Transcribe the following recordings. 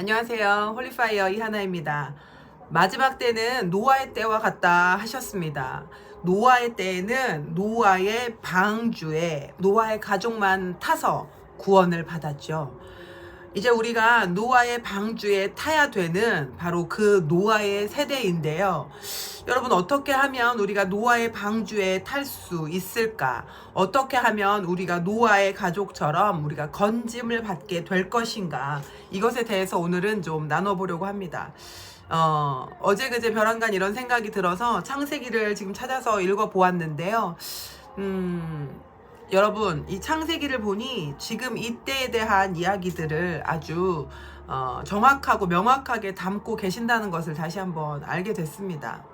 안녕하세요. 홀리파이어 이하나입니다. 마지막 때는 노아의 때와 같다 하셨습니다. 노아의 때에는 노아의 방주에 노아의 가족만 타서 구원을 받았죠. 이제 우리가 노아의 방주에 타야 되는 바로 그 노아의 세대인데요. 여러분, 어떻게 하면 우리가 노아의 방주에 탈 수 있을까? 어떻게 하면 우리가 노아의 가족처럼 우리가 건짐을 받게 될 것인가? 이것에 대해서 오늘은 좀 나눠보려고 합니다. 어제 그제 별안간 이런 생각이 들어서 창세기를 지금 찾아서 읽어보았는데요. 여러분, 이 창세기를 보니 지금 이때에 대한 이야기들을 아주 정확하고 명확하게 담고 계신다는 것을 다시 한번 알게 됐습니다.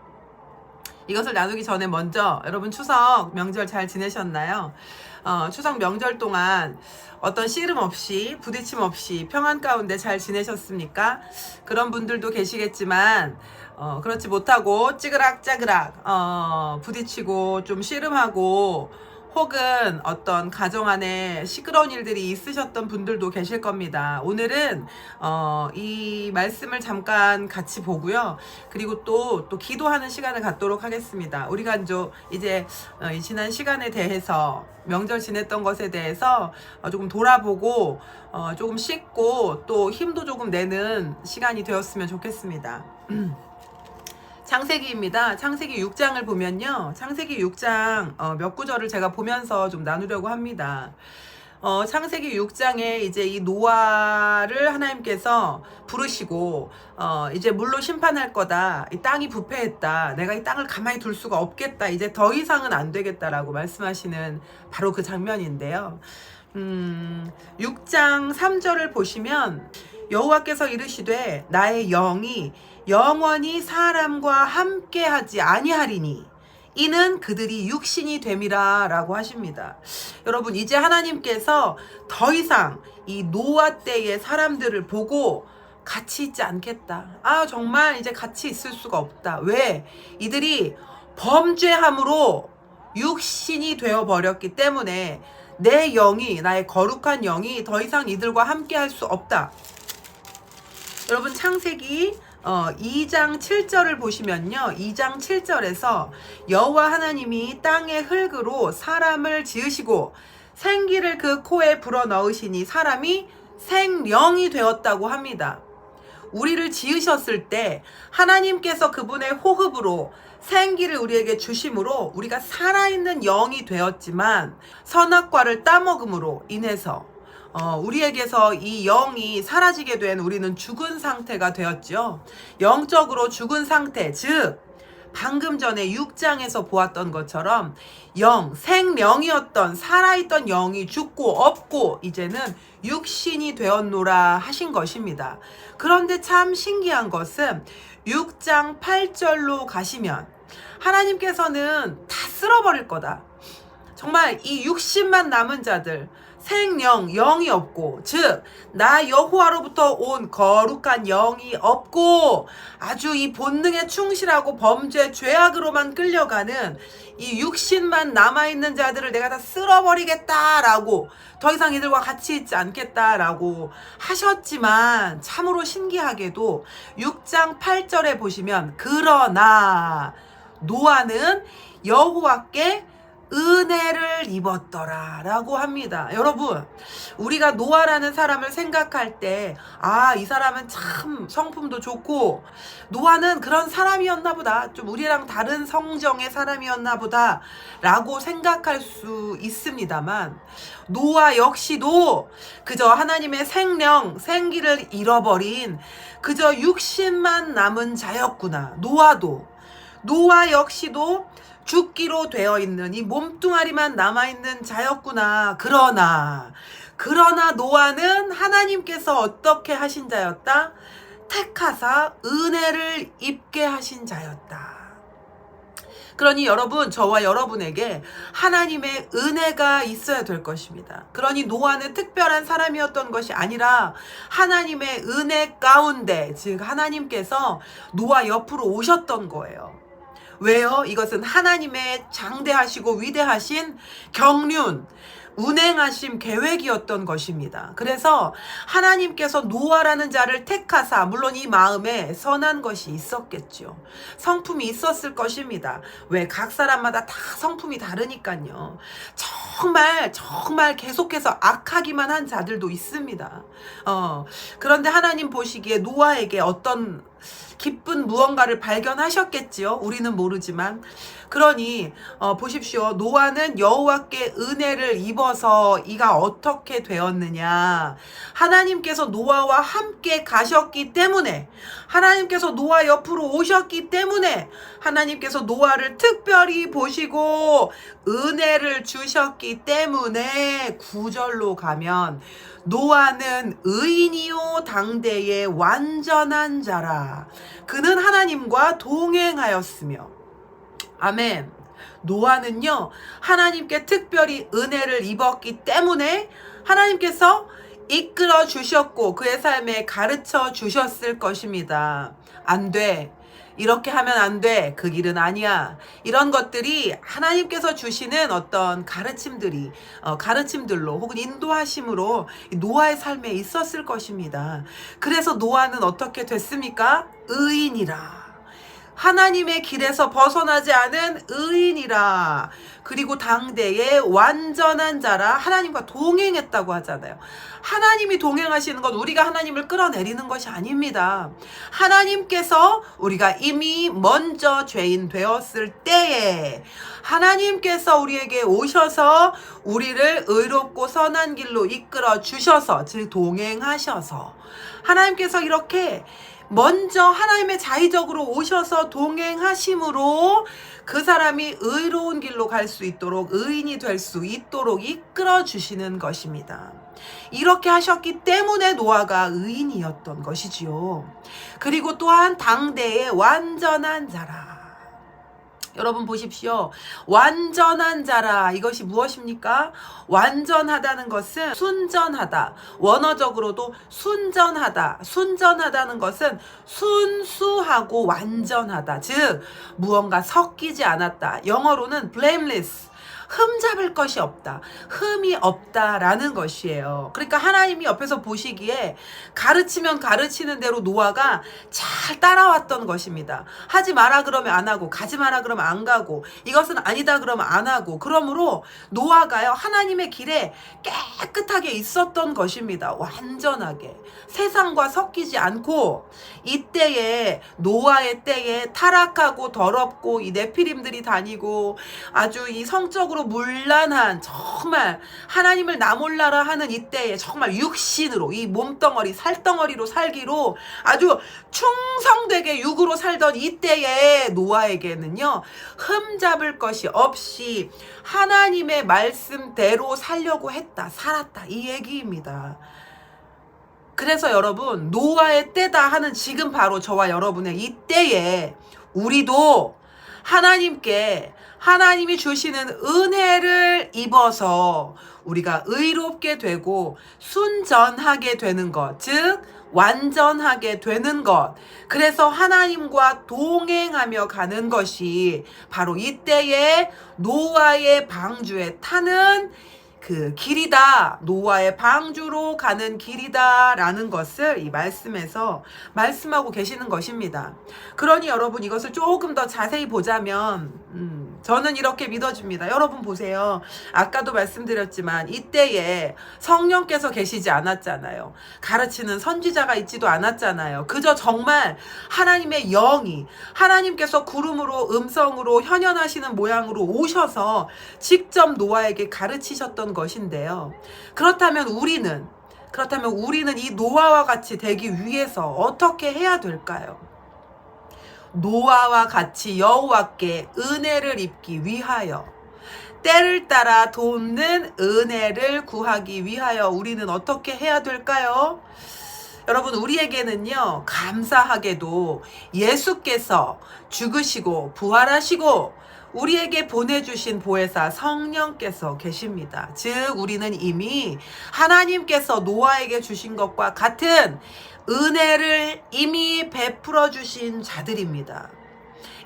이것을 나누기 전에 먼저 여러분, 추석 명절 잘 지내셨나요? 추석 명절 동안 어떤 씨름 없이 부딪힘 없이 평안 가운데 잘 지내셨습니까? 그런 분들도 계시겠지만 그렇지 못하고 찌그락짜그락 부딪히고 좀 씨름하고 혹은 어떤 가정 안에 시끄러운 일들이 있으셨던 분들도 계실 겁니다. 오늘은 이 말씀을 잠깐 같이 보고요. 그리고 또 기도하는 시간을 갖도록 하겠습니다. 우리가 이제 이 지난 시간에 대해서 명절 지냈던 것에 대해서 조금 돌아보고 조금 씻고 또 힘도 조금 내는 시간이 되었으면 좋겠습니다. 창세기입니다. 창세기 6장을 보면요. 창세기 6장 몇 구절을 제가 보면서 좀 나누려고 합니다. 창세기 6장에 이제 이 노아를 하나님께서 부르시고 이제 물로 심판할 거다. 이 땅이 부패했다. 내가 이 땅을 가만히 둘 수가 없겠다. 이제 더 이상은 안 되겠다라고 말씀하시는 바로 그 장면인데요. 6장 3절을 보시면 여호와께서 이르시되 나의 영이 영원히 사람과 함께하지 아니하리니 이는 그들이 육신이 됨이라 라고 하십니다. 여러분, 이제 하나님께서 더 이상 이 노아 때의 사람들을 보고 같이 있지 않겠다. 정말 이제 같이 있을 수가 없다. 왜? 이들이 범죄함으로 육신이 되어버렸기 때문에 내 영이, 나의 거룩한 영이 더 이상 이들과 함께 할 수 없다. 여러분, 창세기 2장 7절을 보시면요. 2장 7절에서 여호와 하나님이 땅의 흙으로 사람을 지으시고 생기를 그 코에 불어넣으시니 사람이 생령이 되었다고 합니다. 우리를 지으셨을 때 하나님께서 그분의 호흡으로 생기를 우리에게 주심으로 우리가 살아있는 영이 되었지만 선악과를 따먹음으로 인해서 우리에게서 이 영이 사라지게 된 우리는 죽은 상태가 되었죠. 영적으로 죽은 상태, 즉 방금 전에 6장에서 보았던 것처럼 생명이었던 살아있던 영이 죽고 없고 이제는 육신이 되었노라 하신 것입니다. 그런데 참 신기한 것은 6장 8절로 가시면 하나님께서는 다 쓸어버릴 거다. 정말 이 육신만 남은 자들, 생령, 영이 없고, 즉 나 여호와로부터 온 거룩한 영이 없고 아주 이 본능에 충실하고 범죄, 죄악으로만 끌려가는 이 육신만 남아있는 자들을 내가 다 쓸어버리겠다라고, 더 이상 이들과 같이 있지 않겠다라고 하셨지만 참으로 신기하게도 6장 8절에 보시면 그러나 노아는 여호와께 은혜를 입었더라 라고 합니다. 여러분, 우리가 노아라는 사람을 생각할 때 이 사람은 참 성품도 좋고 노아는 그런 사람이었나 보다, 좀 우리랑 다른 성정의 사람이었나 보다 라고 생각할 수 있습니다만 노아 역시도 그저 하나님의 생령, 생기를 잃어버린 그저 육신만 남은 자였구나. 노아 역시도 죽기로 되어 있는 이 몸뚱아리만 남아있는 자였구나. 그러나 노아는 하나님께서 어떻게 하신 자였다? 택하사 은혜를 입게 하신 자였다. 그러니 여러분, 저와 여러분에게 하나님의 은혜가 있어야 될 것입니다. 그러니 노아는 특별한 사람이었던 것이 아니라 하나님의 은혜 가운데, 즉 하나님께서 노아 옆으로 오셨던 거예요. 왜요? 이것은 하나님의 장대하시고 위대하신 경륜, 운행하심 계획이었던 것입니다. 그래서 하나님께서 노아라는 자를 택하사, 물론 이 마음에 선한 것이 있었겠죠. 성품이 있었을 것입니다. 왜? 각 사람마다 다 성품이 다르니까요. 정말 계속해서 악하기만 한 자들도 있습니다. 그런데 하나님 보시기에 노아에게 어떤 기쁜 무언가를 발견하셨겠지요. 우리는 모르지만. 그러니 보십시오. 노아는 여호와께 은혜를 입어서 이가 어떻게 되었느냐. 하나님께서 노아와 함께 가셨기 때문에, 하나님께서 노아 옆으로 오셨기 때문에, 하나님께서 노아를 특별히 보시고 은혜를 주셨기 때문에 9절로 가면 노아는 의인이요 당대의 완전한 자라. 그는 하나님과 동행하였으며. 아멘. 노아는요, 하나님께 특별히 은혜를 입었기 때문에 하나님께서 이끌어 주셨고 그의 삶에 가르쳐 주셨을 것입니다. 안 돼. 이렇게 하면 안 돼. 그 길은 아니야. 이런 것들이 하나님께서 주시는 어떤 가르침들로 혹은 인도하심으로 노아의 삶에 있었을 것입니다. 그래서 노아는 어떻게 됐습니까? 의인이라. 하나님의 길에서 벗어나지 않은 의인이라. 그리고 당대의 완전한 자라. 하나님과 동행했다고 하잖아요. 하나님이 동행하시는 건 우리가 하나님을 끌어내리는 것이 아닙니다. 하나님께서 우리가 이미 먼저 죄인 되었을 때에 하나님께서 우리에게 오셔서 우리를 의롭고 선한 길로 이끌어 주셔서, 즉 동행하셔서, 하나님께서 이렇게 먼저 하나님의 자의적으로 오셔서 동행하심으로 그 사람이 의로운 길로 갈 수 있도록, 의인이 될 수 있도록 이끌어 주시는 것입니다. 이렇게 하셨기 때문에 노아가 의인이었던 것이지요. 그리고 또한 당대의 완전한 자라. 여러분 보십시오. 완전한 자라. 이것이 무엇입니까? 완전하다는 것은 순전하다. 원어적으로도 순전하다. 순전하다는 것은 순수하고 완전하다. 즉 무언가 섞이지 않았다. 영어로는 blameless. 흠잡을 것이 없다. 흠이 없다라는 것이에요. 그러니까 하나님이 옆에서 보시기에 가르치면 가르치는 대로 노아가 잘 따라왔던 것입니다. 하지 마라 그러면 안 하고, 가지 마라 그러면 안 가고, 이것은 아니다 그러면 안 하고, 그러므로 노아가요 하나님의 길에 깨끗하게 있었던 것입니다. 완전하게 세상과 섞이지 않고. 이때에, 노아의 때에 타락하고 더럽고 이 네피림들이 다니고 아주 이 성적으로 문란한, 정말 하나님을 나몰라라 하는 이때에 정말 육신으로, 이 몸덩어리 살덩어리로 살기로 아주 충성되게 육으로 살던 이때에 노아에게는요 흠잡을 것이 없이 하나님의 말씀대로 살려고 했다, 살았다, 이 얘기입니다. 그래서 여러분, 노아의 때다 하는 지금 바로 저와 여러분의 이 때에 우리도 하나님이 주시는 은혜를 입어서 우리가 의롭게 되고 순전하게 되는 것, 즉 완전하게 되는 것, 그래서 하나님과 동행하며 가는 것이 바로 이때에 노아의 방주에 타는 그 길이다. 노아의 방주로 가는 길이다 라는 것을 이 말씀에서 말씀하고 계시는 것입니다. 그러니 여러분, 이것을 조금 더 자세히 보자면 저는 이렇게 믿어집니다. 여러분 보세요. 아까도 말씀드렸지만 이때에 성령께서 계시지 않았잖아요. 가르치는 선지자가 있지도 않았잖아요. 그저 정말 하나님의 영이, 하나님께서 구름으로, 음성으로, 현현하시는 모양으로 오셔서 직접 노아에게 가르치셨던 것인데요. 그렇다면 우리는 이 노아와 같이 되기 위해서 어떻게 해야 될까요? 노아와 같이 여호와께 은혜를 입기 위하여, 때를 따라 돕는 은혜를 구하기 위하여 우리는 어떻게 해야 될까요? 여러분, 우리에게는요 감사하게도 예수께서 죽으시고 부활하시고 우리에게 보내주신 보혜사 성령께서 계십니다. 즉 우리는 이미 하나님께서 노아에게 주신 것과 같은 은혜를 이미 베풀어 주신 자들입니다.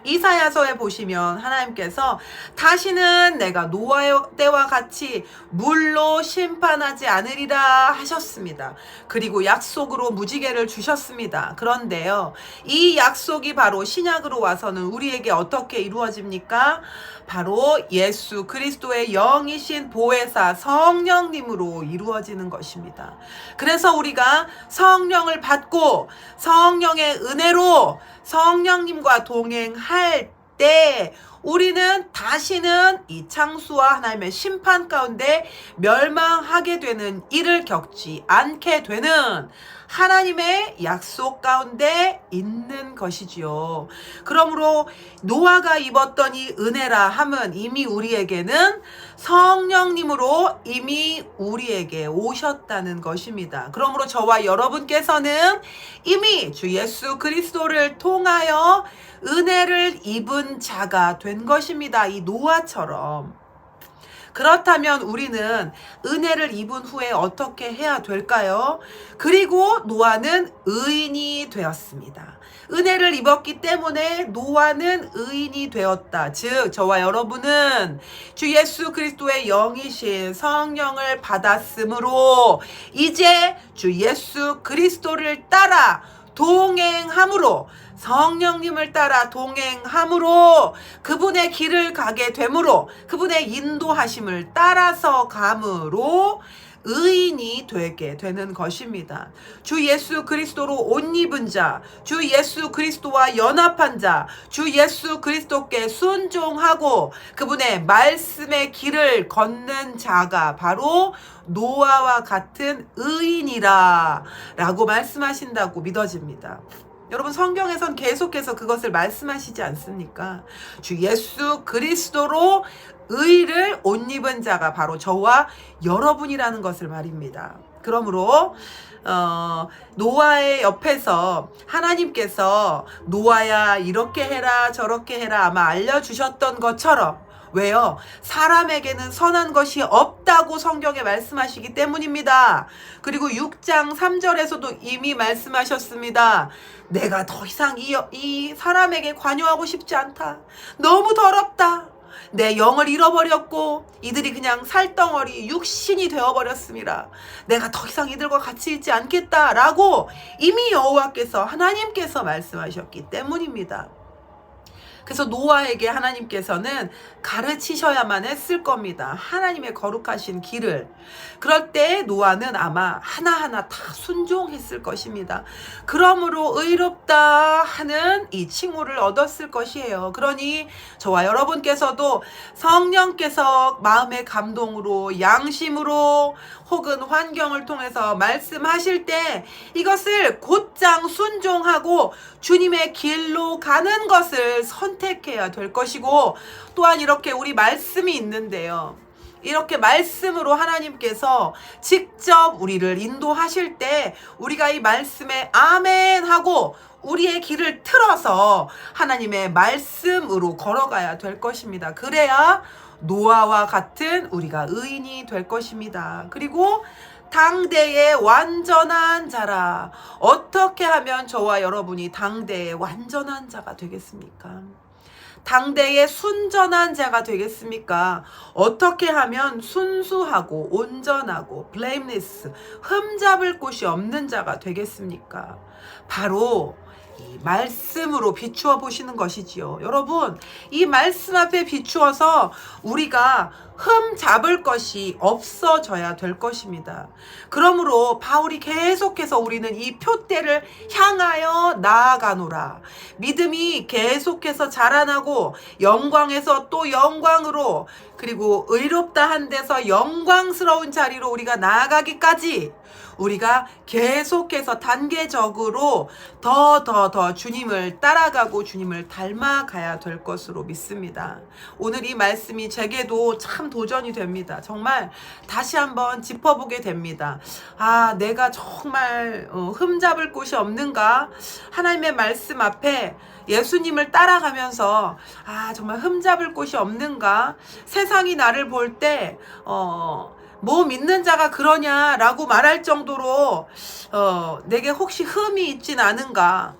이사야서에 보시면 하나님께서 다시는 내가 노아의 때와 같이 물로 심판하지 않으리라 하셨습니다. 그리고 약속으로 무지개를 주셨습니다. 그런데요, 이 약속이 바로 신약으로 와서는 우리에게 어떻게 이루어집니까? 바로 예수 그리스도의 영이신 보혜사 성령님으로 이루어지는 것입니다. 그래서 우리가 성령을 받고 성령의 은혜로 성령님과 동행할 때 우리는 다시는 이 창수와 하나님의 심판 가운데 멸망하게 되는 일을 겪지 않게 되는 하나님의 약속 가운데 있는 것이지요. 그러므로 노아가 입었던 이 은혜라 함은 이미 우리에게는 성령님으로 이미 우리에게 오셨다는 것입니다. 그러므로 저와 여러분께서는 이미 주 예수 그리스도를 통하여 은혜를 입은 자가 된 것입니다. 이 노아처럼. 그렇다면 우리는 은혜를 입은 후에 어떻게 해야 될까요? 그리고 노아는 의인이 되었습니다. 은혜를 입었기 때문에 노아는 의인이 되었다. 즉 저와 여러분은 주 예수 그리스도의 영이신 성령을 받았으므로 이제 주 예수 그리스도를 따라 동행함으로, 성령님을 따라 동행함으로, 그분의 길을 가게 되므로, 그분의 인도하심을 따라서 감으로 의인이 되게 되는 것입니다. 주 예수 그리스도로 옷 입은 자, 주 예수 그리스도와 연합한 자, 주 예수 그리스도께 순종하고 그분의 말씀의 길을 걷는 자가 바로 노아와 같은 의인이라 라고 말씀하신다고 믿어집니다. 여러분, 성경에선 계속해서 그것을 말씀하시지 않습니까? 주 예수 그리스도로 의를 옷 입은 자가 바로 저와 여러분이라는 것을 말입니다. 그러므로 노아의 옆에서 하나님께서 노아야 이렇게 해라 저렇게 해라 아마 알려주셨던 것처럼, 왜요? 사람에게는 선한 것이 없다고 성경에 말씀하시기 때문입니다. 그리고 6장 3절에서도 이미 말씀하셨습니다. 내가 더 이상 이 사람에게 관여하고 싶지 않다. 너무 더럽다. 내 영을 잃어버렸고 이들이 그냥 살덩어리 육신이 되어버렸습니다. 내가 더 이상 이들과 같이 있지 않겠다라고 이미 여호와께서, 하나님께서 말씀하셨기 때문입니다. 그래서 노아에게 하나님께서는 가르치셔야만 했을 겁니다. 하나님의 거룩하신 길을. 그럴 때 노아는 아마 하나하나 다 순종했을 것입니다. 그러므로 의롭다 하는 이 칭호를 얻었을 것이에요. 그러니 저와 여러분께서도 성령께서 마음의 감동으로, 양심으로 혹은 환경을 통해서 말씀하실 때 이것을 곧장 순종하고 주님의 길로 가는 것을 선택해야 될 것이고, 또한 이렇게 우리 말씀이 있는데요. 이렇게 말씀으로 하나님께서 직접 우리를 인도하실 때 우리가 이 말씀에 아멘 하고 우리의 길을 틀어서 하나님의 말씀으로 걸어가야 될 것입니다. 그래야 노아와 같은 우리가 의인이 될 것입니다. 그리고 당대의 완전한 자라. 어떻게 하면 저와 여러분이 당대의 완전한 자가 되겠습니까? 당대의 순전한 자가 되겠습니까? 어떻게 하면 순수하고 온전하고 blameless, 흠잡을 곳이 없는 자가 되겠습니까? 바로 이 말씀으로 비추어 보시는 것이지요. 여러분, 이 말씀 앞에 비추어서 우리가 흠 잡을 것이 없어져야 될 것입니다. 그러므로 바울이 계속해서 우리는 이 표대를 향하여 나아가노라. 믿음이 계속해서 자라나고 영광에서 또 영광으로, 그리고 의롭다 한 데서 영광스러운 자리로 우리가 나아가기까지 우리가 계속해서 단계적으로 더 주님을 따라가고 주님을 닮아가야 될 것으로 믿습니다. 오늘 이 말씀이 제게도 참 도전이 됩니다. 정말 다시 한번 짚어보게 됩니다. 아, 내가 정말 흠잡을 곳이 없는가? 하나님의 말씀 앞에 예수님을 따라가면서 아, 정말 흠잡을 곳이 없는가? 세상이 나를 볼 때 뭐 믿는 자가 그러냐라고 말할 정도로 내게 혹시 흠이 있진 않은가?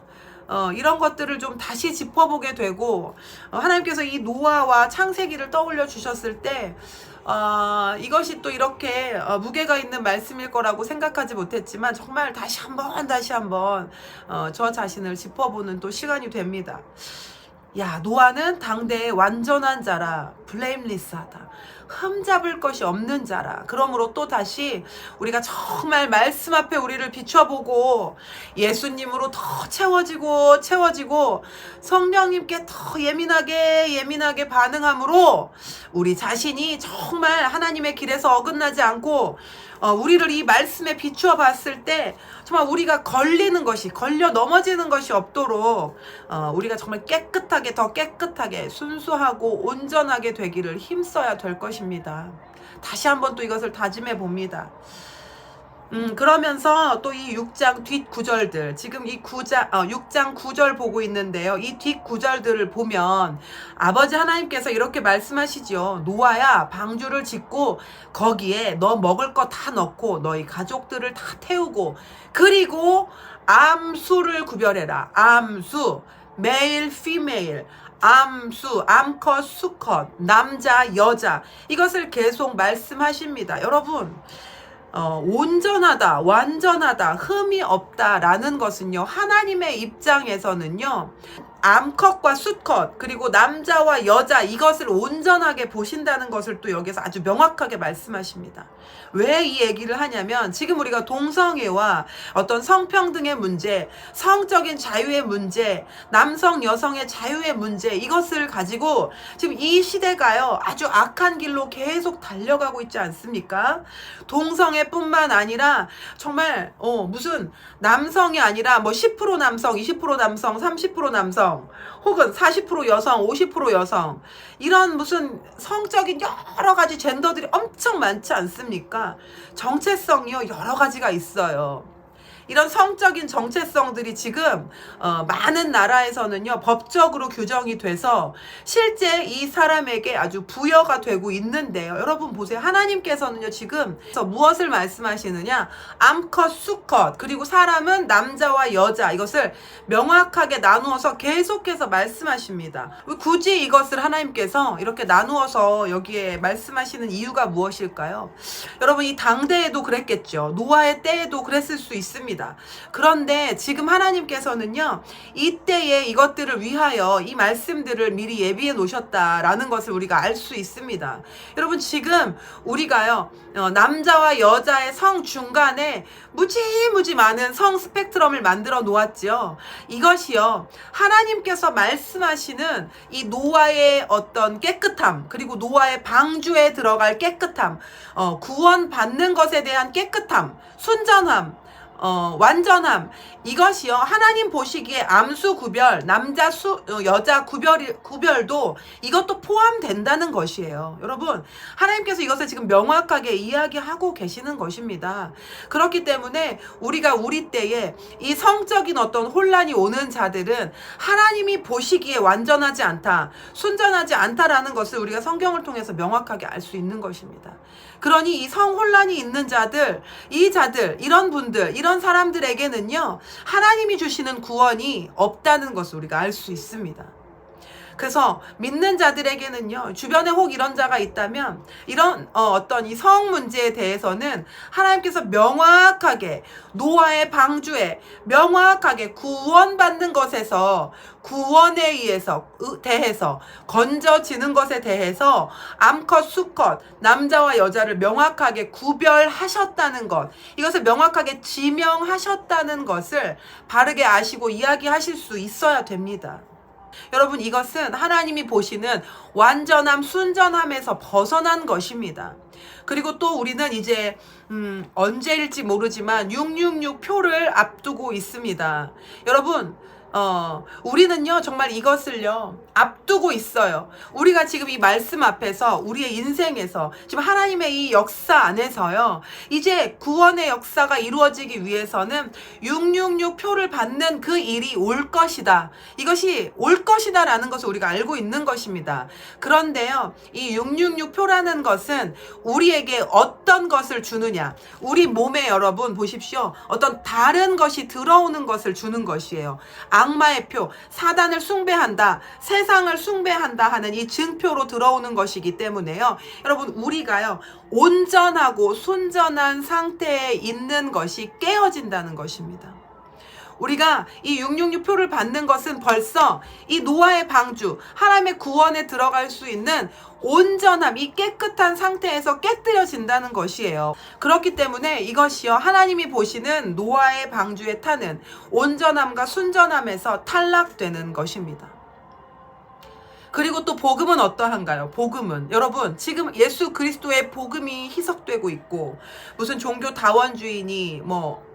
이런 것들을 좀 다시 짚어보게 되고, 하나님께서 이 노아와 창세기를 떠올려 주셨을 때 이것이 또 이렇게 무게가 있는 말씀일 거라고 생각하지 못했지만, 정말 다시 한번 저 자신을 짚어보는 또 시간이 됩니다. 야, 노아는 당대의 완전한 자라, 블레임리스하다, 흠잡을 것이 없는 자라. 그러므로 또 다시 우리가 정말 말씀 앞에 우리를 비춰보고 예수님으로 더 채워지고 성령님께 더 예민하게 반응함으로 우리 자신이 정말 하나님의 길에서 어긋나지 않고 우리를 이 말씀에 비추어 봤을 때 정말 우리가 걸려 넘어지는 것이 없도록 우리가 정말 더 깨끗하게 순수하고 온전하게 되기를 힘써야 될 것입니다. 다시 한번 또 이것을 다짐해 봅니다. 그러면서 또 이 6장 뒷구절들, 지금 이 6장 9절 보고 있는데요. 이 뒷구절들을 보면 아버지 하나님께서 이렇게 말씀하시죠. 노아야, 방주를 짓고 거기에 너 먹을 거 다 넣고 너희 가족들을 다 태우고, 그리고 암수를 구별해라. 암수, 메일, 피메일, 암수, 암컷, 수컷, 남자, 여자, 이것을 계속 말씀하십니다. 여러분, 온전하다, 완전하다, 흠이 없다라는 것은요, 하나님의 입장에서는요, 암컷과 수컷, 그리고 남자와 여자, 이것을 온전하게 보신다는 것을 또 여기서 아주 명확하게 말씀하십니다. 왜 이 얘기를 하냐면, 지금 우리가 동성애와 어떤 성평등의 문제, 성적인 자유의 문제, 남성 여성의 자유의 문제, 이것을 가지고 지금 이 시대가요, 아주 악한 길로 계속 달려가고 있지 않습니까? 동성애뿐만 아니라 정말 무슨 남성이 아니라 뭐 10% 남성, 20% 남성, 30% 남성, 혹은 40% 여성, 50% 여성, 이런 무슨 성적인 여러 가지 젠더들이 엄청 많지 않습니까? 정체성이요, 여러 가지가 있어요. 이런 성적인 정체성들이 지금 많은 나라에서는요, 법적으로 규정이 돼서 실제 이 사람에게 아주 부여가 되고 있는데요. 여러분 보세요. 하나님께서는요, 지금 무엇을 말씀하시느냐? 암컷, 수컷, 그리고 사람은 남자와 여자, 이것을 명확하게 나누어서 계속해서 말씀하십니다. 굳이 이것을 하나님께서 이렇게 나누어서 여기에 말씀하시는 이유가 무엇일까요? 여러분, 이 당대에도 그랬겠죠. 노아의 때에도 그랬을 수 있습니다. 그런데 지금 하나님께서는요, 이때에 이것들을 위하여 이 말씀들을 미리 예비해 놓으셨다라는 것을 우리가 알 수 있습니다. 여러분, 지금 우리가요, 남자와 여자의 성 중간에 무지 많은 성 스펙트럼을 만들어 놓았죠. 이것이요, 하나님께서 말씀하시는 이 노아의 어떤 깨끗함, 그리고 노아의 방주에 들어갈 깨끗함, 구원받는 것에 대한 깨끗함, 순전함, 완전함, 이것이요, 하나님 보시기에 암수 구별, 여자 구별도 이것도 포함된다는 것이에요. 여러분, 하나님께서 이것을 지금 명확하게 이야기하고 계시는 것입니다. 그렇기 때문에 우리가 우리 때에 이 성적인 어떤 혼란이 오는 자들은 하나님이 보시기에 완전하지 않다, 순전하지 않다라는 것을 우리가 성경을 통해서 명확하게 알 수 있는 것입니다. 그러니 이 성혼란이 있는 자들, 이런 분들, 이런 사람들에게는요, 하나님이 주시는 구원이 없다는 것을 우리가 알 수 있습니다. 그래서 믿는 자들에게는요, 주변에 혹 이런 자가 있다면 이런 어떤 이 성 문제에 대해서는 하나님께서 명확하게 노아의 방주에 명확하게 구원받는 것에서, 구원에 의해서 대해서 건져지는 것에 대해서 암컷 수컷 남자와 여자를 명확하게 구별하셨다는 것, 이것을 명확하게 지명하셨다는 것을 바르게 아시고 이야기하실 수 있어야 됩니다. 여러분, 이것은 하나님이 보시는 완전함, 순전함에서 벗어난 것입니다. 그리고 또 우리는 이제 언제일지 모르지만 666 표를 앞두고 있습니다. 여러분, 우리는요, 정말 이것을요, 앞두고 있어요. 우리가 지금 이 말씀 앞에서 우리의 인생에서 지금 하나님의 이 역사 안에서요, 이제 구원의 역사가 이루어지기 위해서는 666 표를 받는 그 일이 올 것이다. 이것이 올 것이다 라는 것을 우리가 알고 있는 것입니다. 그런데요, 이 666 표라는 것은 우리에게 어떤 것을 주느냐. 우리 몸에 여러분 보십시오. 어떤 다른 것이 들어오는 것을 주는 것이에요. 악마의 표, 사단을 숭배한다, 세상을 숭배한다 하는 이 증표로 들어오는 것이기 때문에요. 여러분 우리가요 온전하고 순전한 상태에 있는 것이 깨어진다는 것입니다. 우리가 이 666표를 받는 것은 벌써 이 노아의 방주, 하나님의 구원에 들어갈 수 있는 온전함, 이 깨끗한 상태에서 깨뜨려진다는 것이에요. 그렇기 때문에 이것이요 하나님이 보시는 노아의 방주에 타는 온전함과 순전함에서 탈락되는 것입니다. 그리고 또 복음은 어떠한가요? 복음은 여러분 지금 예수 그리스도의 복음이 희석되고 있고 무슨 종교 다원주의니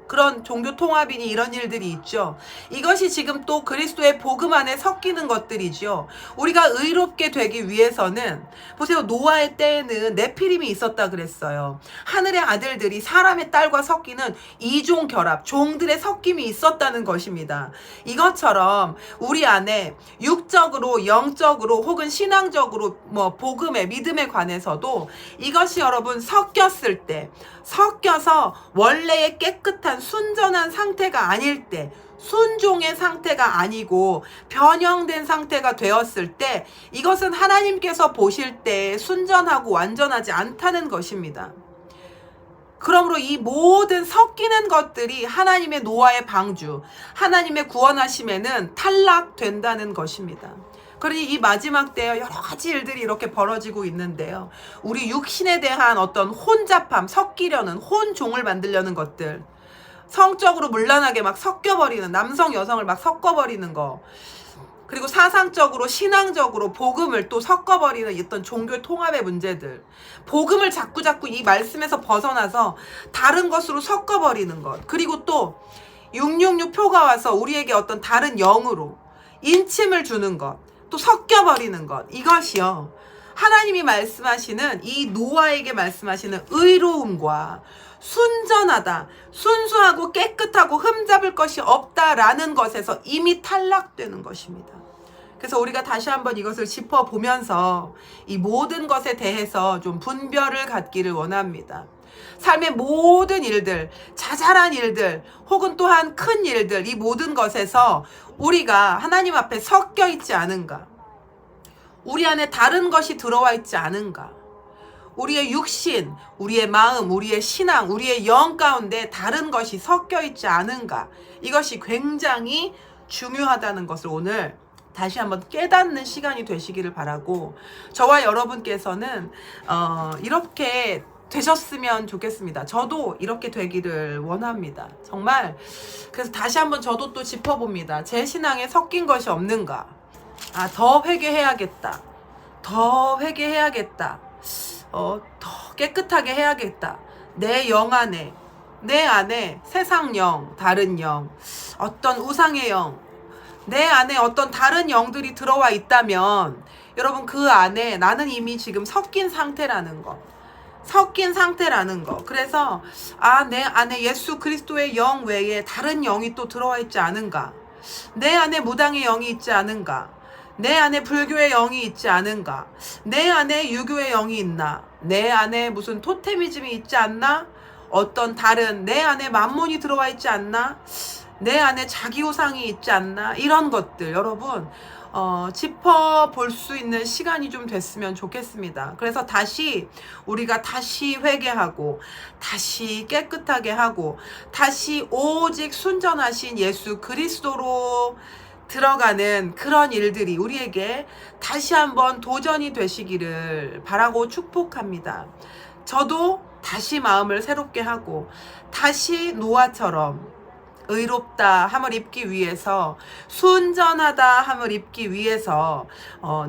그런 종교 통합이니 이런 일들이 있죠. 이것이 지금 또 그리스도의 복음 안에 섞이는 것들이죠. 우리가 의롭게 되기 위해서는 보세요. 노아의 때에는 네피림이 있었다 그랬어요. 하늘의 아들들이 사람의 딸과 섞이는 이종 결합, 종들의 섞임이 있었다는 것입니다. 이것처럼 우리 안에 육적으로, 영적으로 혹은 신앙적으로 복음에, 믿음에 관해서도 이것이 여러분 섞였을 때, 섞여서 원래의 깨끗한 순전한 상태가 아닐 때, 순종의 상태가 아니고 변형된 상태가 되었을 때 이것은 하나님께서 보실 때 순전하고 완전하지 않다는 것입니다. 그러므로 이 모든 섞이는 것들이 하나님의 노아의 방주, 하나님의 구원하심에는 탈락된다는 것입니다. 그러니 이 마지막 때에 여러 가지 일들이 이렇게 벌어지고 있는데요. 우리 육신에 대한 어떤 혼잡함, 섞이려는, 혼종을 만들려는 것들, 성적으로 문란하게 막 섞여버리는, 남성 여성을 막 섞어버리는 거, 그리고 사상적으로 신앙적으로 복음을 또 섞어버리는 어떤 종교 통합의 문제들, 복음을 자꾸 이 말씀에서 벗어나서 다른 것으로 섞어버리는 것, 그리고 또 666표가 와서 우리에게 어떤 다른 영으로 인침을 주는 것, 또 섞여버리는 것, 이것이요 하나님이 말씀하시는 이 노아에게 말씀하시는 의로움과 순전하다, 순수하고 깨끗하고 흠잡을 것이 없다라는 것에서 이미 탈락되는 것입니다. 그래서 우리가 다시 한번 이것을 짚어보면서 이 모든 것에 대해서 좀 분별을 갖기를 원합니다. 삶의 모든 일들, 자잘한 일들, 혹은 또한 큰 일들, 이 모든 것에서 우리가 하나님 앞에 섞여 있지 않은가? 우리 안에 다른 것이 들어와 있지 않은가? 우리의 육신, 우리의 마음, 우리의 신앙, 우리의 영 가운데 다른 것이 섞여 있지 않은가? 이것이 굉장히 중요하다는 것을 오늘 다시 한번 깨닫는 시간이 되시기를 바라고, 저와 여러분께서는 이렇게 되셨으면 좋겠습니다. 저도 이렇게 되기를 원합니다. 정말. 그래서 다시 한번 저도 또 짚어봅니다. 제 신앙에 섞인 것이 없는가? 더 회개해야겠다. 더 회개해야겠다. 더 깨끗하게 해야겠다. 내 영 안에, 내 안에 세상 영, 다른 영, 어떤 우상의 영, 내 안에 어떤 다른 영들이 들어와 있다면 여러분 그 안에 나는 이미 지금 섞인 상태라는 거. 섞인 상태라는 거. 그래서 내 안에 예수 그리스도의 영 외에 다른 영이 또 들어와 있지 않은가? 내 안에 무당의 영이 있지 않은가? 내 안에 불교의 영이 있지 않은가? 내 안에 유교의 영이 있나? 내 안에 무슨 토테미즘이 있지 않나? 어떤 다른 내 안에 만몬이 들어와 있지 않나? 내 안에 자기우상이 있지 않나? 이런 것들 여러분 짚어볼 수 있는 시간이 좀 됐으면 좋겠습니다. 그래서 우리가 다시 회개하고 다시 깨끗하게 하고 다시 오직 순전하신 예수 그리스도로 들어가는 그런 일들이 우리에게 다시 한번 도전이 되시기를 바라고 축복합니다. 저도 다시 마음을 새롭게 하고 다시 노아처럼 의롭다 함을 입기 위해서, 순전하다 함을 입기 위해서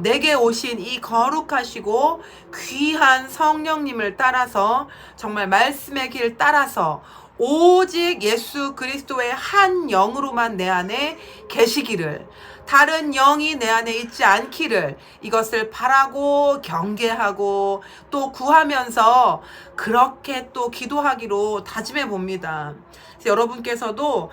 내게 오신 이 거룩하시고 귀한 성령님을 따라서 정말 말씀의 길 따라서 오직 예수 그리스도의 한 영으로만 내 안에 계시기를, 다른 영이 내 안에 있지 않기를, 이것을 바라고 경계하고 또 구하면서 그렇게 또 기도하기로 다짐해 봅니다. 그래서 여러분께서도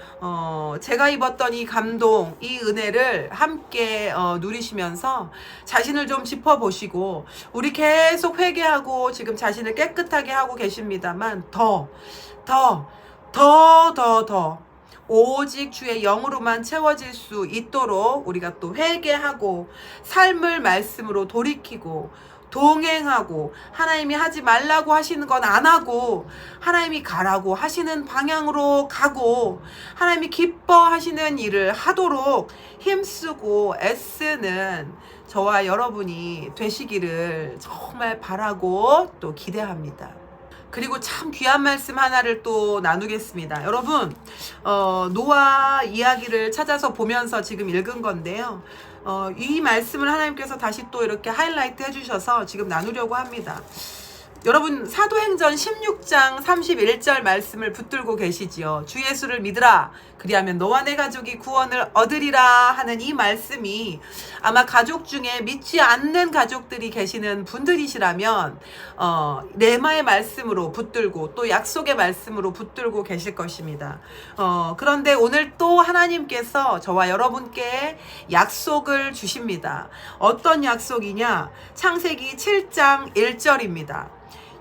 제가 입었던 이 감동, 이 은혜를 함께 누리시면서 자신을 좀 짚어보시고, 우리 계속 회개하고 지금 자신을 깨끗하게 하고 계십니다만 더 오직 주의 영으로만 채워질 수 있도록 우리가 또 회개하고 삶을 말씀으로 돌이키고 동행하고, 하나님이 하지 말라고 하시는 건 안 하고, 하나님이 가라고 하시는 방향으로 가고, 하나님이 기뻐하시는 일을 하도록 힘쓰고 애쓰는 저와 여러분이 되시기를 정말 바라고 또 기대합니다. 그리고 참 귀한 말씀 하나를 또 나누겠습니다. 여러분, 노아 이야기를 찾아서 보면서 지금 읽은 건데요. 이 말씀을 하나님께서 다시 또 이렇게 하이라이트 해주셔서 지금 나누려고 합니다. 여러분, 사도행전 16장 31절 말씀을 붙들고 계시지요. 주 예수를 믿으라, 그리하면 너와 내 가족이 구원을 얻으리라 하는 이 말씀이 아마 가족 중에 믿지 않는 가족들이 계시는 분들이시라면 레마의 말씀으로 붙들고 또 약속의 말씀으로 붙들고 계실 것입니다. 그런데 오늘 또 하나님께서 저와 여러분께 약속을 주십니다. 어떤 약속이냐? 창세기 7장 1절입니다.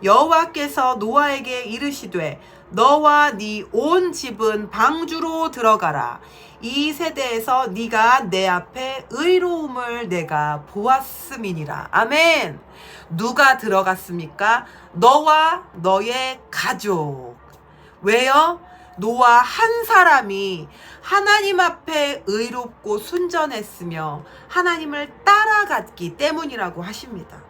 여호와께서 노아에게 이르시되 너와 네 온 집은 방주로 들어가라. 이 세대에서 네가 내 앞에 의로움을 내가 보았음이니라. 아멘. 누가 들어갔습니까? 너와 너의 가족. 왜요? 노아 한 사람이 하나님 앞에 의롭고 순전했으며 하나님을 따라갔기 때문이라고 하십니다.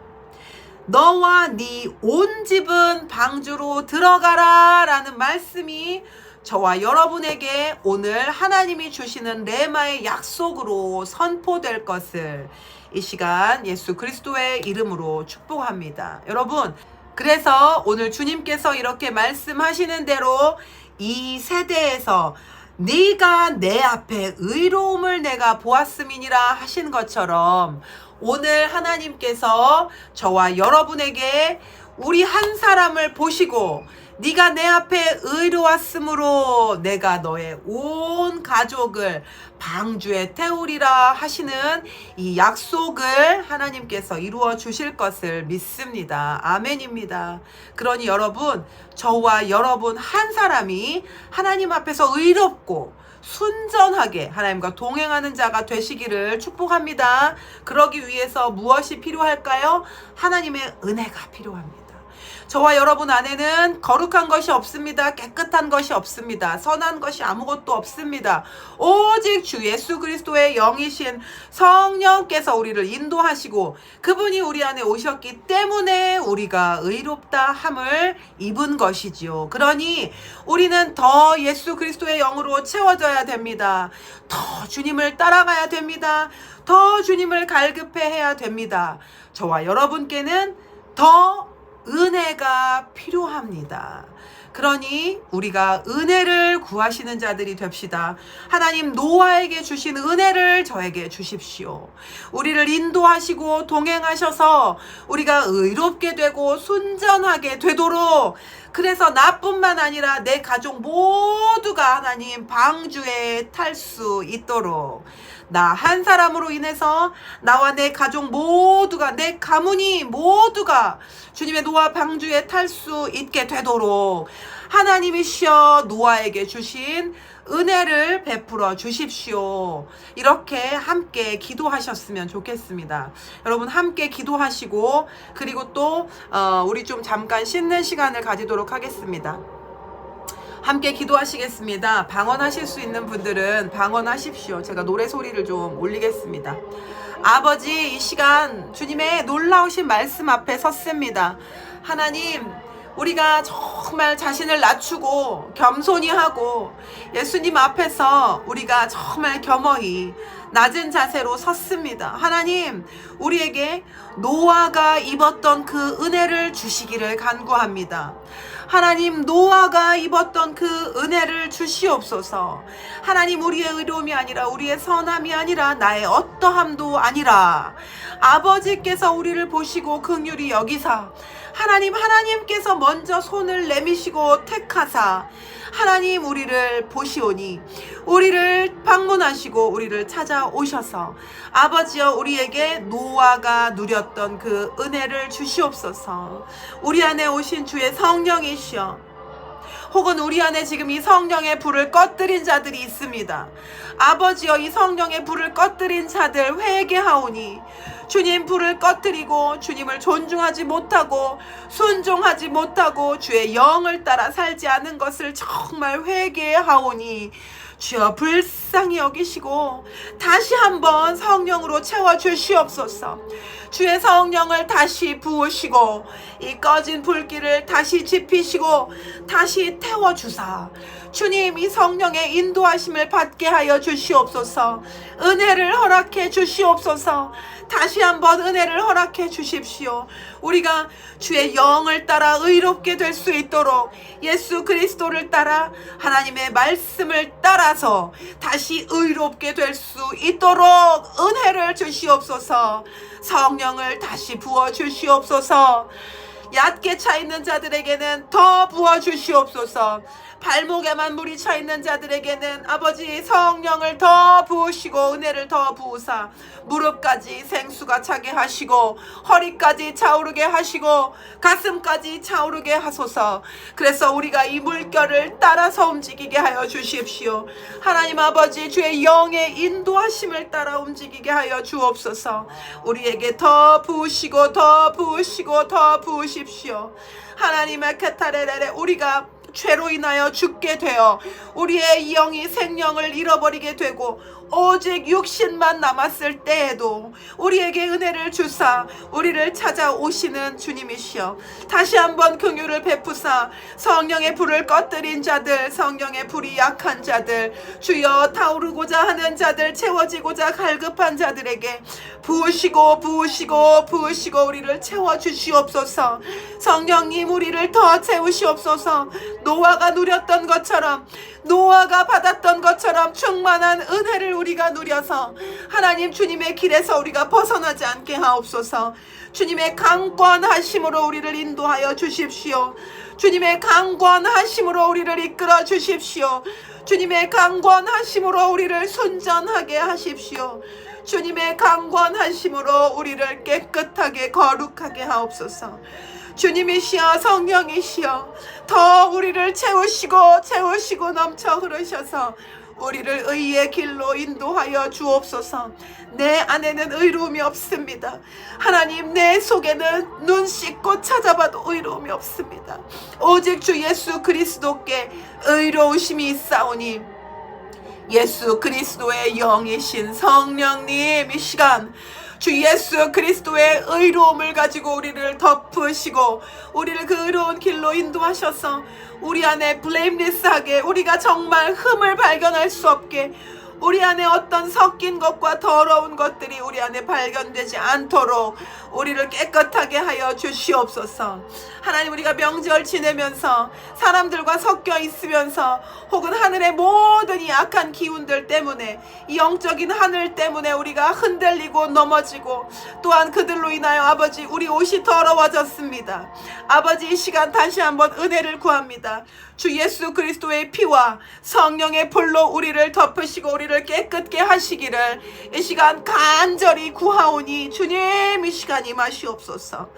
너와 네 온 집은 방주로 들어가라 라는 말씀이 저와 여러분에게 오늘 하나님이 주시는 레마의 약속으로 선포될 것을 이 시간 예수 그리스도의 이름으로 축복합니다. 여러분, 그래서 오늘 주님께서 이렇게 말씀하시는 대로 이 세대에서 네가 내 앞에 의로움을 내가 보았음이니라 하신 것처럼 오늘 하나님께서 저와 여러분에게 우리 한 사람을 보시고 네가 내 앞에 의로웠으므로 내가 너의 온 가족을 방주에 태우리라 하시는 이 약속을 하나님께서 이루어 주실 것을 믿습니다. 아멘입니다. 그러니 여러분, 저와 여러분 한 사람이 하나님 앞에서 의롭고 순전하게 하나님과 동행하는 자가 되시기를 축복합니다. 그러기 위해서 무엇이 필요할까요? 하나님의 은혜가 필요합니다. 저와 여러분 안에는 거룩한 것이 없습니다. 깨끗한 것이 없습니다. 선한 것이 아무것도 없습니다. 오직 주 예수 그리스도의 영이신 성령께서 우리를 인도하시고 그분이 우리 안에 오셨기 때문에 우리가 의롭다 함을 입은 것이지요. 그러니 우리는 더 예수 그리스도의 영으로 채워져야 됩니다. 더 주님을 따라가야 됩니다. 더 주님을 갈급해야 됩니다. 저와 여러분께는 더 은혜가 필요합니다. 그러니 우리가 은혜를 구하시는 자들이 됩시다. 하나님, 노아에게 주신 은혜를 저에게 주십시오. 우리를 인도하시고 동행하셔서 우리가 의롭게 되고 순전하게 되도록, 그래서 나뿐만 아니라 내 가족 모두가 하나님 방주에 탈 수 있도록, 나 한 사람으로 인해서 나와 내 가족 모두가, 내 가문이 모두가 주님의 노아 방주에 탈 수 있게 되도록 하나님이시여 노아에게 주신 은혜를 베풀어 주십시오. 이렇게 함께 기도하셨으면 좋겠습니다. 여러분 함께 기도하시고, 그리고 또 우리 좀 잠깐 씻는 시간을 가지도록 하겠습니다. 함께 기도하시겠습니다. 방언하실 수 있는 분들은 방언하십시오. 제가 노래 소리를 좀 올리겠습니다. 아버지, 이 시간 주님의 놀라우신 말씀 앞에 섰습니다. 하나님, 우리가 정말 자신을 낮추고 겸손히 하고 예수님 앞에서 우리가 정말 겸허히 낮은 자세로 섰습니다. 하나님, 우리에게 노아가 입었던 그 은혜를 주시기를 간구합니다. 하나님, 노아가 입었던 그 은혜를 주시옵소서. 하나님, 우리의 의로움이 아니라, 우리의 선함이 아니라, 나의 어떠함도 아니라 아버지께서 우리를 보시고 긍휼히 여기사 하나님께서 먼저 손을 내미시고 택하사 하나님, 우리를 보시오니 우리를 방문하시고 우리를 찾아오셔서 아버지여, 우리에게 노아가 누렸던 그 은혜를 주시옵소서. 우리 안에 오신 주의 성령이시여, 혹은 우리 안에 지금 이 성령의 불을 꺼뜨린 자들이 있습니다. 아버지여, 이 성령의 불을 꺼뜨린 자들 회개하오니 주님 불을 꺼뜨리고 주님을 존중하지 못하고 순종하지 못하고 주의 영을 따라 살지 않은 것을 정말 회개하오니 주여 불쌍히 여기시고 다시 한번 성령으로 채워주시옵소서. 주의 성령을 다시 부으시고 이 꺼진 불길을 다시 지피시고 다시 태워주사 주님, 이 성령의 인도하심을 받게 하여 주시옵소서. 은혜를 허락해 주시옵소서. 다시 한번 은혜를 허락해 주십시오. 우리가 주의 영을 따라 의롭게 될 수 있도록 예수 그리스도를 따라 하나님의 말씀을 따라서 다시 의롭게 될 수 있도록 은혜를 주시옵소서. 성령을 다시 부어 주시옵소서. 얕게 차 있는 자들에게는 더 부어 주시옵소서. 발목에만 물이 차 있는 자들에게는 아버지 성령을 더 부으시고 은혜를 더 부으사 무릎까지 생수가 차게 하시고 허리까지 차오르게 하시고 가슴까지 차오르게 하소서. 그래서 우리가 이 물결을 따라서 움직이게 하여 주십시오. 하나님 아버지, 주의 영의 인도하심을 따라 움직이게 하여 주옵소서. 우리에게 더 부으시고 더 부으시고 더 부으십시오. 하나님의 카타레레레, 우리가 죄로 인하여 죽게 되어 우리의 영이 생명을 잃어버리게 되고 오직 육신만 남았을 때에도 우리에게 은혜를 주사 우리를 찾아오시는 주님이시여, 다시 한번 긍휼을 베푸사 성령의 불을 꺼뜨린 자들, 성령의 불이 약한 자들, 주여 타오르고자 하는 자들, 채워지고자 갈급한 자들에게 부으시고 부으시고 부으시고 우리를 채워주시옵소서. 성령님, 우리를 더 채우시옵소서. 노아가 누렸던 것처럼, 노아가 받았던 것처럼 충만한 은혜를 우리가 누려서 하나님 주님의 길에서 우리가 벗어나지 않게 하옵소서. 주님의 강권하심으로 우리를 인도하여 주십시오. 주님의 강권하심으로 우리를 이끌어 주십시오. 주님의 강권하심으로 우리를 순전하게 하십시오. 주님의 강권하심으로 우리를 깨끗하게 거룩하게 하옵소서. 주님이시여, 성령이시여, 더 우리를 채우시고 넘쳐 흐르셔서 우리를 의의 길로 인도하여 주옵소서. 내 안에는 의로움이 없습니다. 하나님, 내 속에는 눈 씻고 찾아봐도 의로움이 없습니다. 오직 주 예수 그리스도께 의로우심이 있사오니 예수 그리스도의 영이신 성령님, 이 시간 주 예수 그리스도의 의로움을 가지고 우리를 덮으시고 우리를 그 의로운 길로 인도하셔서 우리 안에 블레임리스하게, 우리가 정말 흠을 발견할 수 없게, 우리 안에 어떤 섞인 것과 더러운 것들이 우리 안에 발견되지 않도록 우리를 깨끗하게 하여 주시옵소서. 하나님, 우리가 명절 지내면서 사람들과 섞여 있으면서 혹은 하늘의 모든 이 악한 기운들 때문에, 이 영적인 하늘 때문에 우리가 흔들리고 넘어지고, 또한 그들로 인하여 아버지 우리 옷이 더러워졌습니다. 아버지, 이 시간 다시 한번 은혜를 구합니다. 주 예수 그리스도의 피와 성령의 불로 우리를 덮으시고 우리를 깨끗게 하시기를 이 시간 간절히 구하오니 주님, 이 시간 임하시옵소서.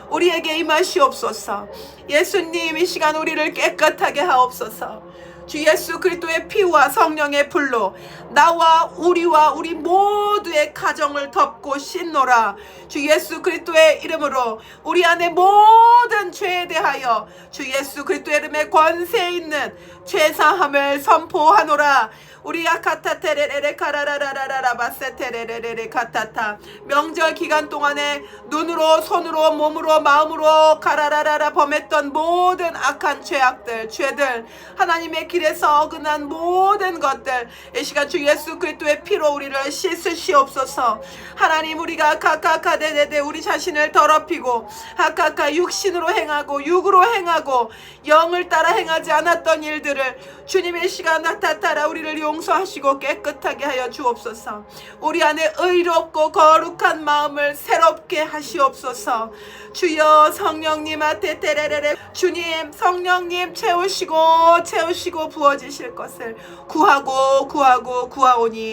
우리에게 임하시옵소서. 예수님, 이 시간 우리를 깨끗하게 하옵소서. 주 예수 그리스도의 피와 성령의 불로 나와 우리 모든 모두의 가정을 덮고 씻노라. 주 예수 그리스도의 이름으로 우리 안에 모든 죄에 대하여 주 예수 그리스도의 이름에 권세 있는 죄사함을 선포하노라. 우리가 카타테레레레 카라라라라라 바세테레레레레 카타타 명절 기간 동안에 눈으로 손으로 몸으로 마음으로 카라라라라 범했던 모든 악한 죄들 하나님의 길에서 어긋난 모든 것들 이 시간 주 예수 그리스도의 피로 우리를 씻으시옵소서. 하나님 우리가 카카카데데데 우리 자신을 더럽히고 카카카 육신으로 행하고 육으로 행하고 영을 따라 행하지 않았던 일들을 주님의 시간 나타따라 우리를 용서하시고 깨끗하게 하여 주옵소서. 우리 안에 의롭고 거룩한 마음을 새롭게 하시옵소서. 주여 성령님 아테테레레레 주님 성령님 채우시고 부어지실 것을 구하오니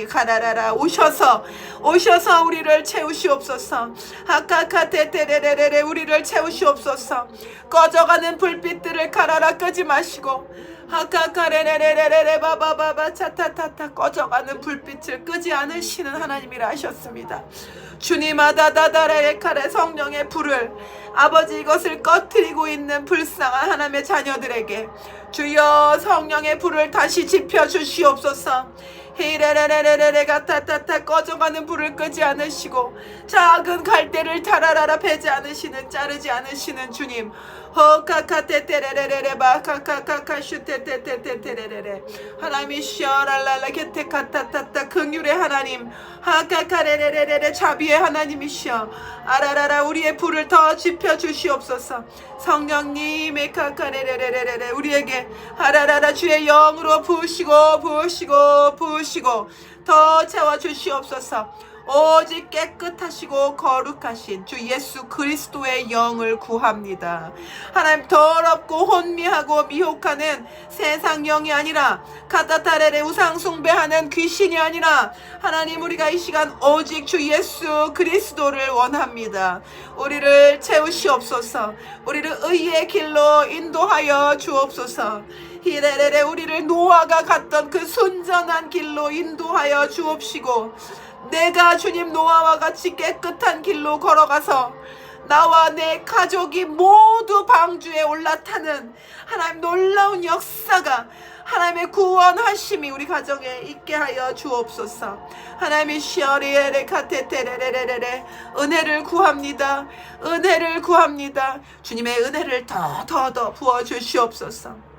가라라라 오셔서 우리를 채우시옵소서. 아카카테테레레레 우리를 채우시옵소서. 꺼져가는 불빛들을 가라라 끄지 마시고 하카카레레레레레 바바바바 차타타타 꺼져가는 불빛을 끄지 않으시는 하나님이라 하셨습니다. 주님 아다다다레 카레 성령의 불을 아버지 이것을 꺼트리고 있는 불쌍한 하나님의 자녀들에게 주여 성령의 불을 다시 지펴 주시옵소서. 히레레레레레 가타타타 꺼져가는 불을 끄지 않으시고 작은 갈대를 타라라라 베지 않으시는 자르지 않으시는 주님 허카카테테레레레레 바카카카카 슈테테테테레레레 하나님이 시어랄랄라 게테카타타타 긍휼의 하나님 하카카레레레레레 자비의 하나님이시여 아라라라 우리의 불을 더 지펴 주시옵소서. 성령님의 카카레레레레레 우리에게 아라라라 주의 영으로 부으시고 더 채워 주시옵소서. 오직 깨끗하시고 거룩하신 주 예수 그리스도의 영을 구합니다. 하나님 더럽고 혼미하고 미혹하는 세상 영이 아니라 카타타레레 우상 숭배하는 귀신이 아니라 하나님 우리가 이 시간 오직 주 예수 그리스도를 원합니다. 우리를 채우시옵소서. 우리를 의의 길로 인도하여 주옵소서. 히레레레 우리를 노아가 갔던 그 순전한 길로 인도하여 주옵시고 내가 주님 노아와 같이 깨끗한 길로 걸어가서 나와 내 가족이 모두 방주에 올라타는 하나님 놀라운 역사가 하나님의 구원하심이 우리 가정에 있게 하여 주옵소서. 하나님의 시어리에레 카테테레레레레 은혜를 구합니다. 주님의 은혜를 더 부어주시옵소서.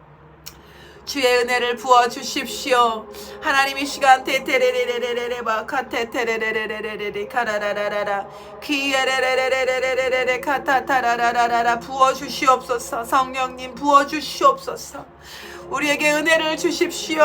주의 은혜를 부어 주십시오. 하나님 이 시간 테테레레레레레레 바카테테레레레레레레 카라라라라라 키에레레레레레레레 카타타라라라라 부어 주시옵소서. 성령님 부어 주시옵소서. 우리에게 은혜를 주십시오.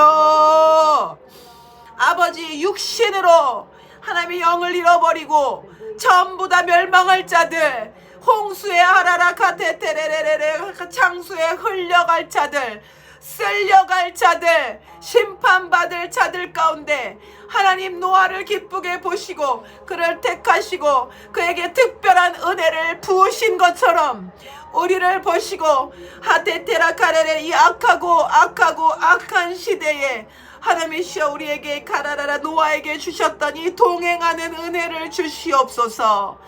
아버지 육신으로 하나님의 영을 잃어버리고 전부 다 멸망할 자들 홍수에 아라라 카테테레레레레 창수에 흘려갈 자들 쓸려갈 자들 심판받을 자들 가운데 하나님 노아를 기쁘게 보시고 그를 택하시고 그에게 특별한 은혜를 부으신 것처럼 우리를 보시고 하테테라카레레 이 악한 시대에 하나님이시여 우리에게 가라라라 노아에게 주셨던 이 동행하는 은혜를 주시옵소서.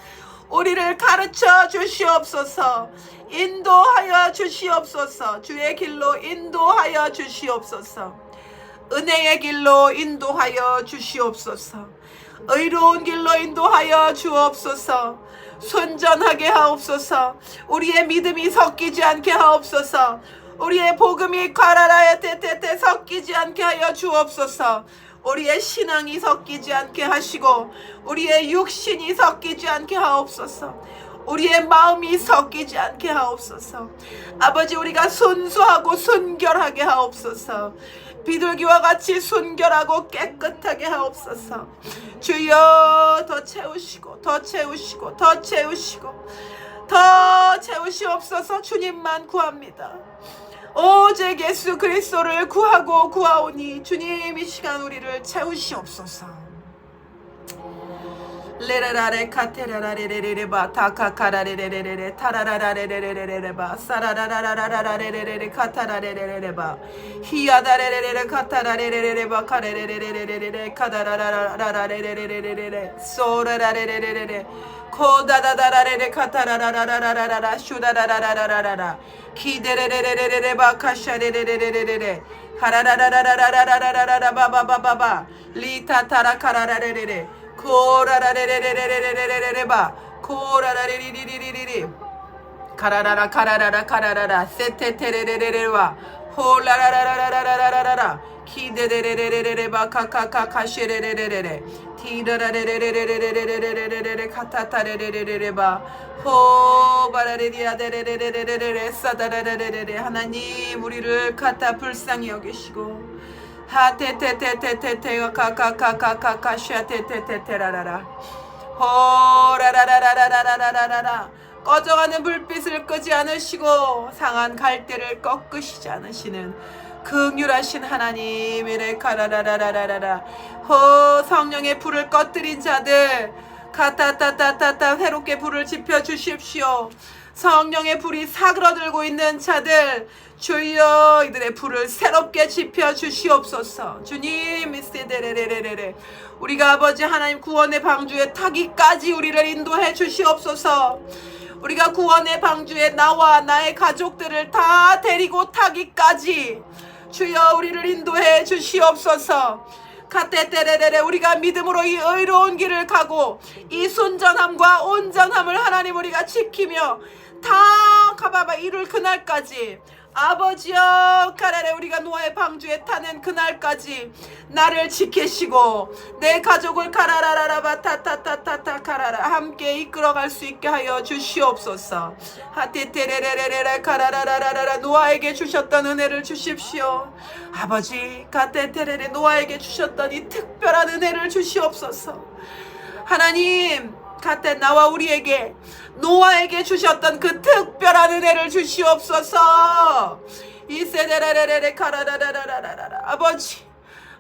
우리를 가르쳐 주시옵소서. 인도하여 주시옵소서. 주의 길로 인도하여 주시옵소서. 은혜의 길로 인도하여 주시옵소서. 의로운 길로 인도하여 주옵소서. 순전하게 하옵소서. 우리의 믿음이 섞이지 않게 하옵소서. 우리의 복음이 가라라야 테테테 섞이지 않게 하여 주옵소서. 우리의 신앙이 섞이지 않게 하시고 우리의 육신이 섞이지 않게 하옵소서. 우리의 마음이 섞이지 않게 하옵소서. 아버지 우리가 순수하고 순결하게 하옵소서. 비둘기와 같이 순결하고 깨끗하게 하옵소서. 주여 더 채우시고 더 채우시옵소서. 주님만 구합니다. 오직 예수 그리스도를 구하오니 주님 이 시간 우리를 채우시옵소서. 레라라레 카테라라레레레바 타카카라레레레레 타라라라레레레레바 사라라라라라레레레레 카타라레레레레바 히야다레레레레 카타라레레레레바 카레레레레레레 카다라라라레레레레레 소라라레레레레 코다다다라레레 카타라라라라라라 슈다라라라라라라 키데레레레레레바 카샤레레레레레레 카라라라라라라라라라 바바바바바 리타타라카라라레레레 코라라레레레레레레레레레바 코라라레리리리리리 카라라라 카라라라 카라라라 세테테레레레레와 홀라라라라라라라라라 키데레레레레레레바 카카카카시레레레레레 티라라레레레레레레레레레레레 카타타레레레레레바 호바라레리아데레레레레레레 사다라레레레레 하나님 우리를 카타 불쌍히 여기시고 하테테테테테테 카카카카카카샤테테테테라라라 호라라라라라라라라라 꺼져가는 불빛을 끄지 않으시고 상한 갈대를 꺾으시지 않으시는 긍휼하신 하나님이래 카라라라라라라 호 성령의 불을 꺼뜨린 자들 카타타타타타 새롭게 불을 지펴 주십시오. 성령의 불이 사그러들고 있는 자들 주여 이들의 불을 새롭게 지펴 주시옵소서. 주님 미스데레레레레레 우리가 아버지 하나님 구원의 방주에 타기까지 우리를 인도해 주시옵소서. 우리가 구원의 방주에 나와 나의 가족들을 다 데리고 타기까지 주여 우리를 인도해 주시옵소서. 카테테레레레 우리가 믿음으로 이 의로운 길을 가고 이 순전함과 온전함을 하나님 우리가 지키며 다 가봐봐 이룰 그날까지 아버지여 카라레 우리가 노아의 방주에 타는 그날까지 나를 지키시고 내 가족을 카라라라라바 타타타타타 카라라 함께 이끌어갈 수 있게 하여 주시옵소서. 하테테레레레레 카라라라라라 노아에게 주셨던 은혜를 주십시오. 아버지 카테테레레 노아에게 주셨던 이 특별한 은혜를 주시옵소서. 하나님 카테 나와 우리에게 노아에게 주셨던 그 특별한 은혜를 주시옵소서. 이세데라레레레 카라라라라라라 아버지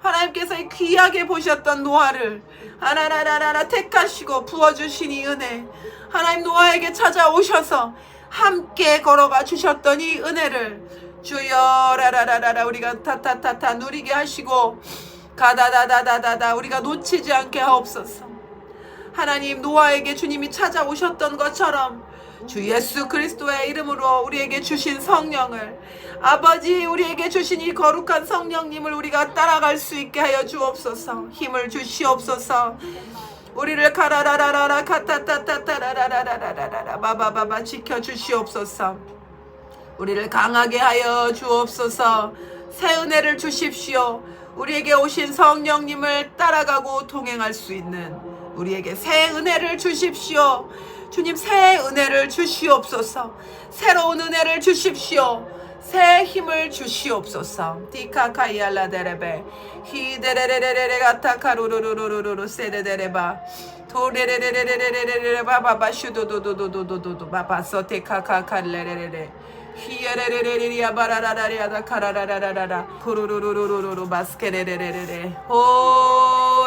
하나님께서 이 귀하게 보셨던 노아를 하나라라라라 택하시고 부어주신 이 은혜 하나님 노아에게 찾아오셔서 함께 걸어가 주셨던 이 은혜를 주여 라라라라라 우리가 타타타타 누리게 하시고 가다다다다다다 우리가 놓치지 않게 하옵소서. 하나님 노아에게 주님이 찾아오셨던 것처럼 주 예수 그리스도의 이름으로 우리에게 주신 성령을 아버지 우리에게 주신 이 거룩한 성령님을 우리가 따라갈 수 있게 하여 주옵소서. 힘을 주시옵소서. 우리를 카라라라라라 카타타타타라라라라라라 바바바바 지켜주시옵소서. 우리를 강하게 하여 주옵소서. 새 은혜를 주십시오. 우리에게 오신 성령님을 따라가고 동행할 수 있는 우리에게 새 은혜를 주십시오. 주님 새 은혜를 주시옵소서. 새로운 은혜를 주십시오. 새 힘을 주시옵소서. 디카카이알라데레베 히데레레레레레 가타카루루루루루루 세데데레바 도레레레레레레레레 바바바 슈도도도도도도도 바바서 데카카칼레레레레 히에레레레리아 바라라라리아다 카라라라라라 쿠루루루루루루 바스케레레레레레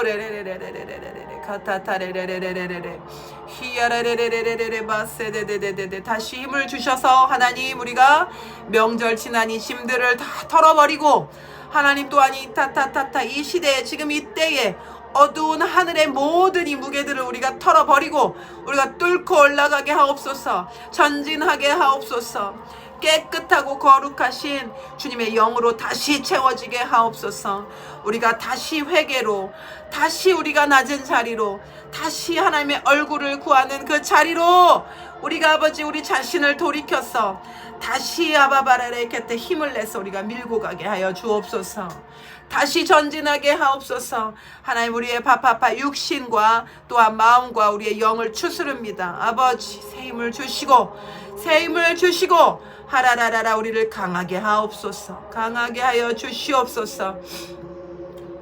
오레레레레레레레레 카타타레레레레레레 히야레레레레레레 바세데데데데 다시 힘을 주셔서 하나님 우리가 명절 지난 이 짐들을 다 털어버리고 하나님 또한 이 타타타타 이 시대에 지금 이때에 어두운 하늘의 모든 이 무게들을 우리가 털어버리고 우리가 뚫고 올라가게 하옵소서. 전진하게 하옵소서. 깨끗하고 거룩하신 주님의 영으로 다시 채워지게 하옵소서. 우리가 다시 회개로 다시 우리가 낮은 자리로 다시 하나님의 얼굴을 구하는 그 자리로 우리가 아버지 우리 자신을 돌이켜서 다시 아바바라레 곁에 힘을 내서 우리가 밀고 가게 하여 주옵소서. 다시 전진하게 하옵소서. 하나님 우리의 파파파 육신과 또한 마음과 우리의 영을 추스릅니다. 아버지 새 힘을 주시고 새 힘을 주시고 하라라라라 우리를 강하게 하옵소서. 강하게 하여 주시옵소서.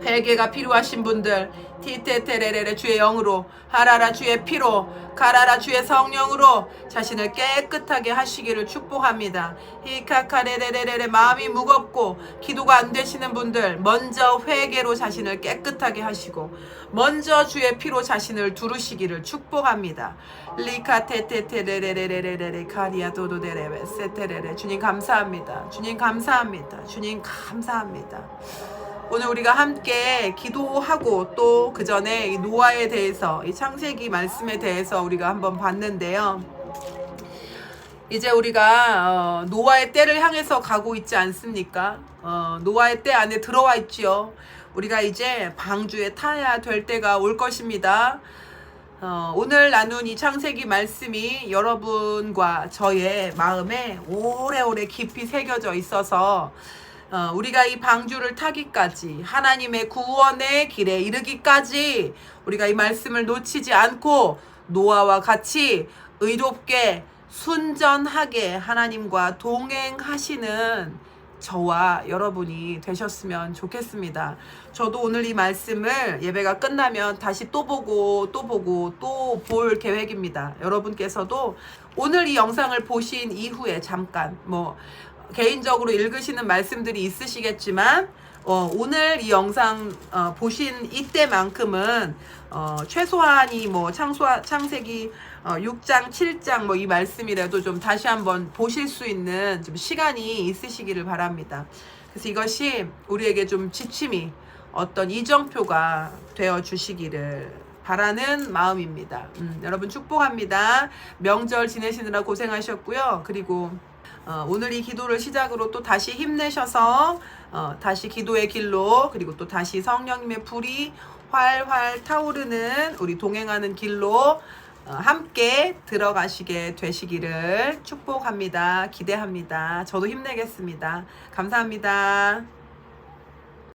회개가 필요하신 분들 티테테레레레 주의 영으로, 하라라 주의 피로, 가라라 주의 성령으로 자신을 깨끗하게 하시기를 축복합니다. 히카카레레레레 마음이 무겁고 기도가 안 되시는 분들 먼저 회개로 자신을 깨끗하게 하시고 먼저 주의 피로 자신을 두르시기를 축복합니다. 리카테테테레레레레레레 카리아도도데레베 세테레레 주님 감사합니다. 주님 감사합니다. 주님 감사합니다. 오늘 우리가 함께 기도하고 또 그 전에 이 노아에 대해서 이 창세기 말씀에 대해서 우리가 한번 봤는데요. 이제 우리가 노아의 때를 향해서 가고 있지 않습니까? 노아의 때 안에 들어와 있지요. 우리가 이제 방주에 타야 될 때가 올 것입니다. 오늘 나눈 이 창세기 말씀이 여러분과 저의 마음에 오래오래 깊이 새겨져 있어서 우리가 이 방주를 타기까지 하나님의 구원의 길에 이르기까지 우리가 이 말씀을 놓치지 않고 노아와 같이 의롭게 순전하게 하나님과 동행하시는 저와 여러분이 되셨으면 좋겠습니다. 저도 오늘 이 말씀을 예배가 끝나면 다시 또 보고 또 볼 계획입니다. 여러분께서도 오늘 이 영상을 보신 이후에 잠깐 개인적으로 읽으시는 말씀들이 있으시겠지만 오늘 이 영상 보신 이때만큼은 최소한이 창세기 6장 7장 이 말씀이라도 좀 다시 한번 보실 수 있는 좀 시간이 있으시기를 바랍니다. 그래서 이것이 우리에게 좀 지침이 어떤 이정표가 되어 주시기를 바라는 마음입니다. 여러분 축복합니다. 명절 지내시느라 고생하셨고요. 그리고 오늘 이 기도를 시작으로 또 다시 힘내셔서 다시 기도의 길로 그리고 또 다시 성령님의 불이 활활 타오르는 우리 동행하는 길로 함께 들어가시게 되시기를 축복합니다. 기대합니다. 저도 힘내겠습니다. 감사합니다.